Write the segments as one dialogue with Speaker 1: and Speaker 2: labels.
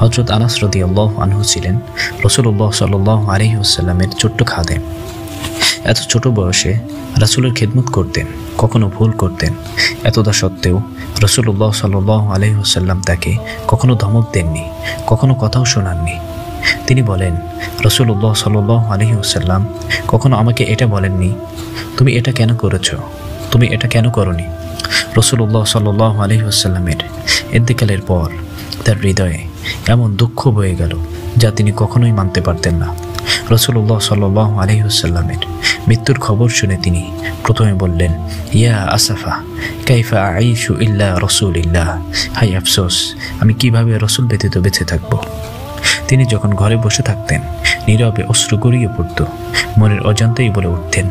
Speaker 1: হযরত আনাস রাদিয়াল্লাহু আনহু ছিলেন রাসূলুল্লাহ সাল্লাল্লাহু আলাইহি ওয়াসাল্লামের ছোট্ট খাদেম। এত ছোট বয়সে রাসূলের খিদমত করতেন, কখনো ভুল করতেন। এতটা সত্ত্বেও রাসূলুল্লাহ সাল্লাল্লাহু আলাইহি ওয়াসাল্লাম তাকে কখনো ধমক দেননি, কখনো কথাও শোনাননি। তিনি বলেন, রাসূলুল্লাহ সাল্লাল্লাহু আলাইহি ওয়াসাল্লাম কখনো আমাকে এটা বলেননি, তুমি এটা কেন করেছো, তুমি এটা কেন করনি। রাসূলুল্লাহ সাল্লাল্লাহু আলাইহি ওয়াসাল্লামের ইন্তেকালের পর তার হৃদয়ে এমন দুঃখ বয়ে গেল যা তিনি কখনোই মানতে পারতেন না। রাসূলুল্লাহ সাল্লাল্লাহু আলাইহি ওয়াসাল্লামের মৃত্যুর খবর শুনে তিনি প্রথমে বললেন, ইয়া আসাফা কাইফা আইশু ইল্লা রাসূলিল্লাহ, হায় আফসোস, আমি কিভাবে রাসূল ব্যতীত বেঁচে থাকব। তিনি যখন ঘরে বসে থাকতেন নীরবে অশ্রু গড়িয়ে পড়ত, মনের অজান্তেই বলে উঠতেন,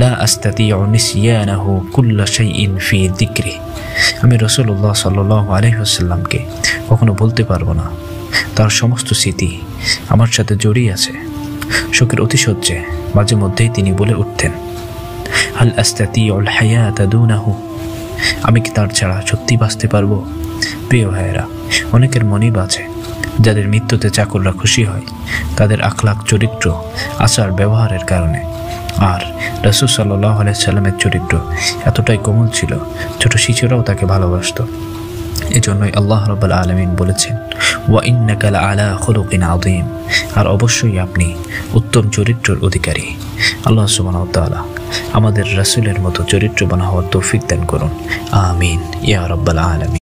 Speaker 1: লা আস্তাতিউ নিসিয়ানাহু কুল্লা শাইইন ফি যিকরি, আমি রাসূলুল্লাহ সাল্লাল্লাহু আলাইহি ওয়াসাল্লামকে কখনো বলতে পারবো না, তার সমস্ত স্মৃতি আমার সাথে জড়িয়ে আছে। শোকের অতিশয্যে মাঝে মধ্যেই তিনি বলে উঠতেন, হাল আস্তাতিউল হায়াতা দুনাহু, আমি কি তার ছাড়া সত্যি বাঁচতে পারবো। প্রিয় ভাইয়েরা, অনেকের মনেই বাঁচে যাদের মৃত্যুতে চাকররা খুশি হয় তাদের আখলাক, চরিত্র, আচার ব্যবহারের কারণে। আর রাসূল সাল্লাল্লাহু আলাইহি সাল্লামের চরিত্র এতটাই কোমল ছিল, ছোট শিশুরাও তাকে ভালোবাসত। এজন্যই আল্লাহ রাব্বুল আলামিন বলেছেন, ওয়া ইন্নাকা লাআলা খুলুকিন আযীম, আর অবশ্যই আপনি উত্তম চরিত্রের অধিকারী। আল্লাহ সুবহানাহু ওয়া তাআলা আমাদের রাসূলের মতো চরিত্রবান হওয়ার তৌফিক দান করুন। আমিন ইয়া রাব্বাল আলামিন।